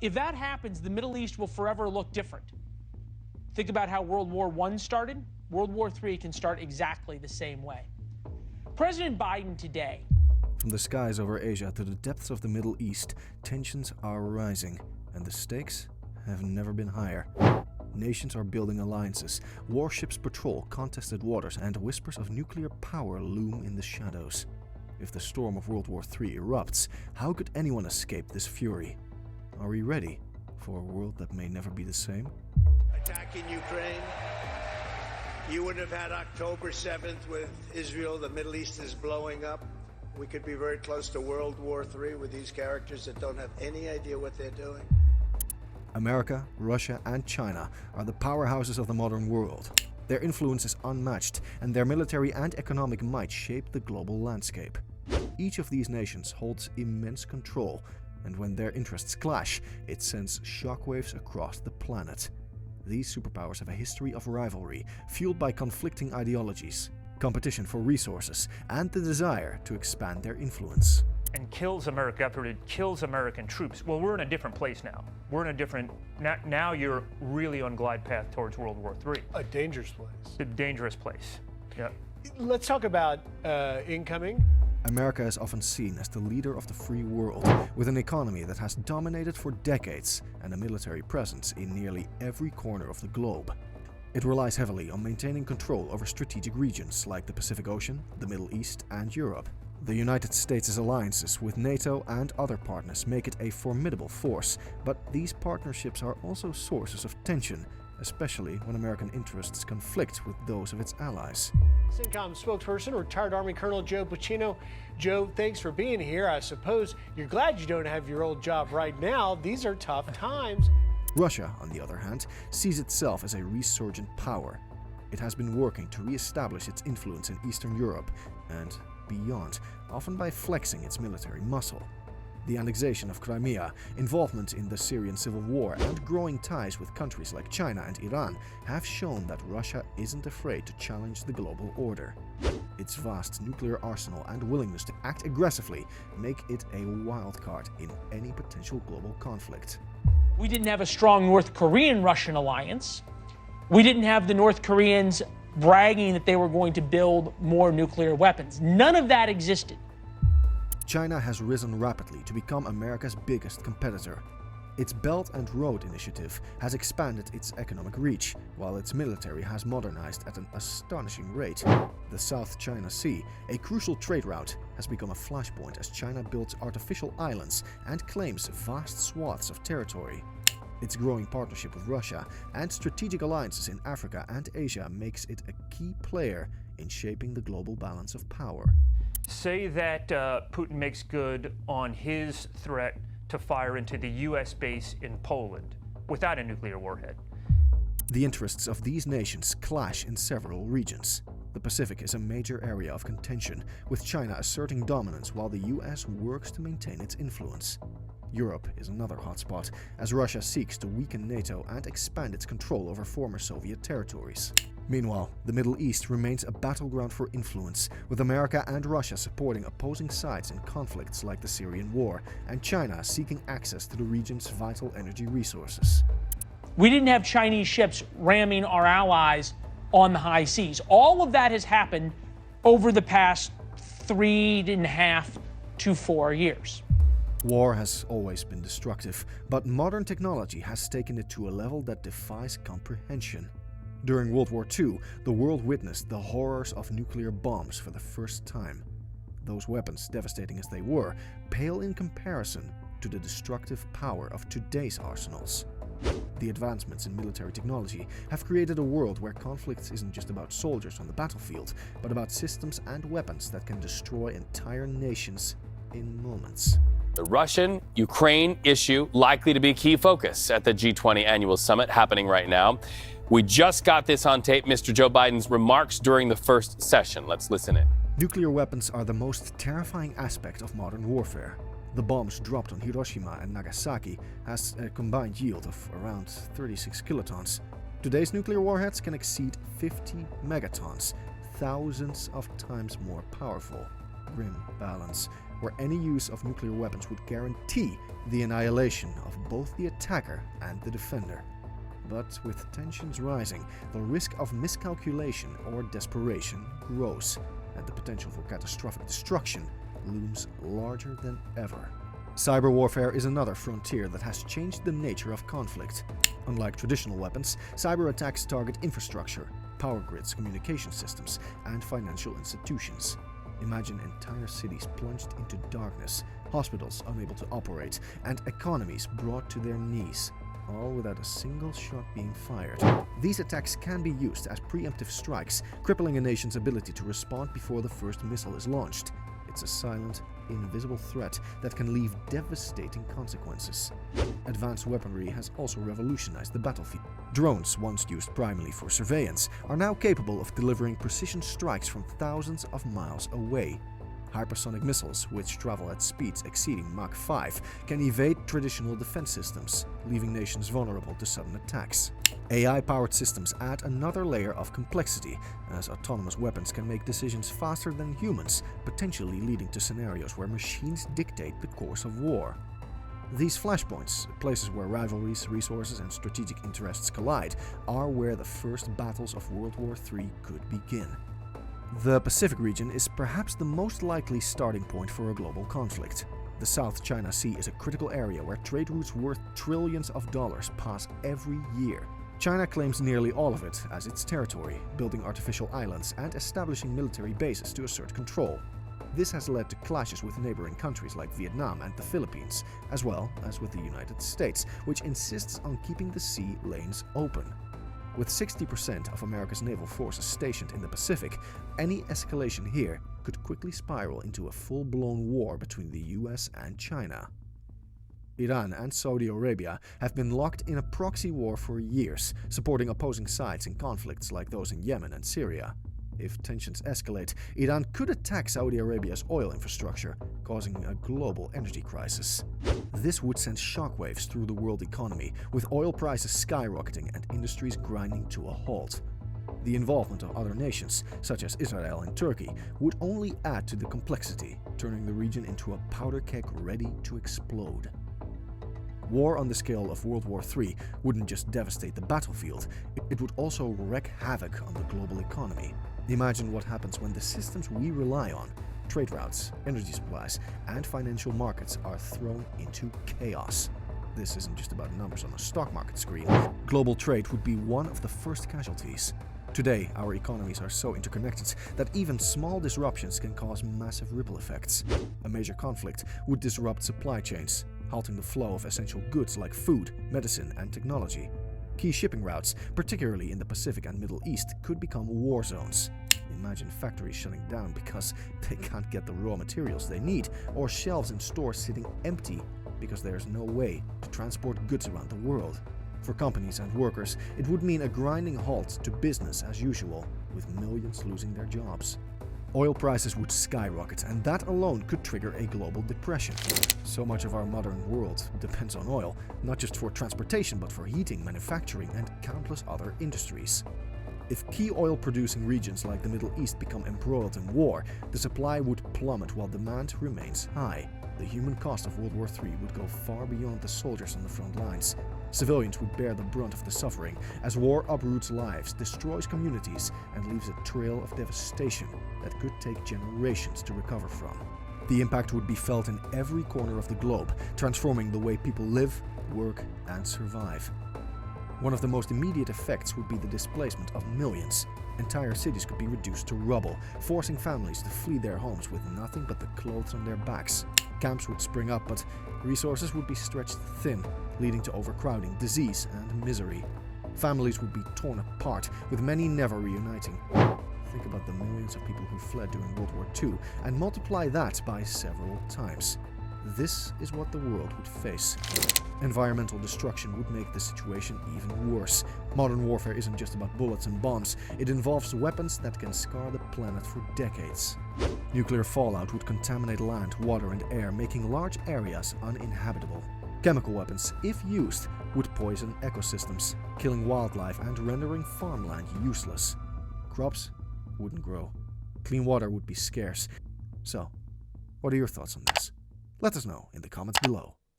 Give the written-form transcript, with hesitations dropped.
If that happens, the Middle East will forever look different. Think about how World War I started. World War III can start exactly the same way. President Biden today. From the skies over Asia to the depths of the Middle East, tensions are rising, and the stakes have never been higher. Nations are building alliances, warships patrol contested waters, and whispers of nuclear power loom in the shadows. If the storm of World War III erupts, how could anyone escape this fury? Are we ready for a world that may never be the same? Attacking Ukraine. You wouldn't have had October 7th with Israel. The Middle East is blowing up. We could be very close to World War III with these characters that don't have any idea what they're doing. America, Russia, and China are the powerhouses of the modern world. Their influence is unmatched, and their military and economic might shape the global landscape. Each of these nations holds immense control, and when their interests clash, it sends shockwaves across the planet. These superpowers have a history of rivalry, fueled by conflicting ideologies, competition for resources, and the desire to expand their influence. And kills America after it kills American troops. Well, we're in a different place now. We're in a different, now you're really on glide path towards World War III. A dangerous place. A dangerous place, yeah. Let's talk about incoming. America is often seen as the leader of the free world, with an economy that has dominated for decades and a military presence in nearly every corner of the globe. It relies heavily on maintaining control over strategic regions like the Pacific Ocean, the Middle East, and Europe. The United States' alliances with NATO and other partners make it a formidable force, but these partnerships are also sources of tension, especially when American interests conflict with those of its allies. CENTCOM spokesperson, retired Army Colonel Joe Pacino. Joe, thanks for being here. I suppose you're glad you don't have your old job right now. These are tough times. Russia, on the other hand, sees itself as a resurgent power. It has been working to re-establish its influence in Eastern Europe and beyond, often by flexing its military muscle. The annexation of Crimea, involvement in the Syrian civil war, and growing ties with countries like China and Iran have shown that Russia isn't afraid to challenge the global order. Its vast nuclear arsenal and willingness to act aggressively make it a wild card in any potential global conflict. We didn't have a strong North Korean-Russian alliance. We didn't have the North Koreans bragging that they were going to build more nuclear weapons. None of that existed. China has risen rapidly to become America's biggest competitor. Its Belt and Road Initiative has expanded its economic reach, while its military has modernized at an astonishing rate. The South China Sea, a crucial trade route, has become a flashpoint as China builds artificial islands and claims vast swaths of territory. Its growing partnership with Russia and strategic alliances in Africa and Asia makes it a key player in shaping the global balance of power. Say that Putin makes good on his threat to fire into the U.S. base in Poland without a nuclear warhead. The interests of these nations clash in several regions. The Pacific is a major area of contention, with China asserting dominance while the U.S. works to maintain its influence. Europe is another hotspot, as Russia seeks to weaken NATO and expand its control over former Soviet territories. Meanwhile, the Middle East remains a battleground for influence, with America and Russia supporting opposing sides in conflicts like the Syrian war, and China seeking access to the region's vital energy resources. We didn't have Chinese ships ramming our allies on the high seas. All of that has happened over the past 3.5 to 4 years. War has always been destructive, but modern technology has taken it to a level that defies comprehension. During World War II, the world witnessed the horrors of nuclear bombs for the first time. Those weapons, devastating as they were, pale in comparison to the destructive power of today's arsenals. The advancements in military technology have created a world where conflict isn't just about soldiers on the battlefield, but about systems and weapons that can destroy entire nations in moments. The Russian-Ukraine issue likely to be a key focus at the G20 annual summit happening right now. We just got this on tape, Mr. Joe Biden's remarks during the first session. Let's listen in. Nuclear weapons are the most terrifying aspect of modern warfare. The bombs dropped on Hiroshima and Nagasaki has a combined yield of around 36 kilotons. Today's nuclear warheads can exceed 50 megatons, thousands of times more powerful. Grim balance. where any use of nuclear weapons would guarantee the annihilation of both the attacker and the defender. But with tensions rising, the risk of miscalculation or desperation grows, and the potential for catastrophic destruction looms larger than ever. Cyber warfare is another frontier that has changed the nature of conflict. Unlike traditional weapons, cyber attacks target infrastructure, power grids, communication systems, and financial institutions. Imagine entire cities plunged into darkness, hospitals unable to operate, and economies brought to their knees, all without a single shot being fired. These attacks can be used as preemptive strikes, crippling a nation's ability to respond before the first missile is launched. It's a silent, invisible threat that can leave devastating consequences. Advanced weaponry has also revolutionized the battlefield. Drones, once used primarily for surveillance, are now capable of delivering precision strikes from thousands of miles away. Hypersonic missiles, which travel at speeds exceeding Mach 5, can evade traditional defense systems, leaving nations vulnerable to sudden attacks. AI-powered systems add another layer of complexity, as autonomous weapons can make decisions faster than humans, potentially leading to scenarios where machines dictate the course of war. These flashpoints, places where rivalries, resources, and strategic interests collide, are where the first battles of World War III could begin. The Pacific region is perhaps the most likely starting point for a global conflict. The South China Sea is a critical area where trade routes worth trillions of dollars pass every year. China claims nearly all of it as its territory, building artificial islands and establishing military bases to assert control. This has led to clashes with neighboring countries like Vietnam and the Philippines, as well as with the United States, which insists on keeping the sea lanes open. With 60% of America's naval forces stationed in the Pacific, any escalation here could quickly spiral into a full-blown war between the US and China. Iran and Saudi Arabia have been locked in a proxy war for years, supporting opposing sides in conflicts like those in Yemen and Syria. If tensions escalate, Iran could attack Saudi Arabia's oil infrastructure, causing a global energy crisis. This would send shockwaves through the world economy, with oil prices skyrocketing and industries grinding to a halt. The involvement of other nations, such as Israel and Turkey, would only add to the complexity, turning the region into a powder keg ready to explode. War on the scale of World War III wouldn't just devastate the battlefield, it would also wreak havoc on the global economy. Imagine what happens when the systems we rely on, trade routes, energy supplies, and financial markets are thrown into chaos. This isn't just about numbers on a stock market screen. Global trade would be one of the first casualties. Today, our economies are so interconnected that even small disruptions can cause massive ripple effects. A major conflict would disrupt supply chains, halting the flow of essential goods like food, medicine, and technology. Key shipping routes, particularly in the Pacific and Middle East, could become war zones. Imagine factories shutting down because they can't get the raw materials they need, or shelves in stores sitting empty because there is no way to transport goods around the world. For companies and workers, it would mean a grinding halt to business as usual, with millions losing their jobs. Oil prices would skyrocket, and that alone could trigger a global depression. So much of our modern world depends on oil, not just for transportation but for heating, manufacturing, and countless other industries. If key oil-producing regions like the Middle East become embroiled in war, the supply would plummet while demand remains high. The human cost of World War III would go far beyond the soldiers on the front lines. Civilians would bear the brunt of the suffering, as war uproots lives, destroys communities, and leaves a trail of devastation that could take generations to recover from. The impact would be felt in every corner of the globe, transforming the way people live, work, and survive. One of the most immediate effects would be the displacement of millions. Entire cities could be reduced to rubble, forcing families to flee their homes with nothing but the clothes on their backs. Camps would spring up, but resources would be stretched thin, leading to overcrowding, disease, and misery. Families would be torn apart, with many never reuniting. Think about the millions of people who fled during World War II, and multiply that by several times. This is what the world would face. Environmental destruction would make the situation even worse. Modern warfare isn't just about bullets and bombs, it involves weapons that can scar the planet for decades. Nuclear fallout would contaminate land, water, and air, making large areas uninhabitable. Chemical weapons, if used, would poison ecosystems, killing wildlife and rendering farmland useless. Crops wouldn't grow. Clean water would be scarce. So, What are your thoughts on this? Let us know in the comments below.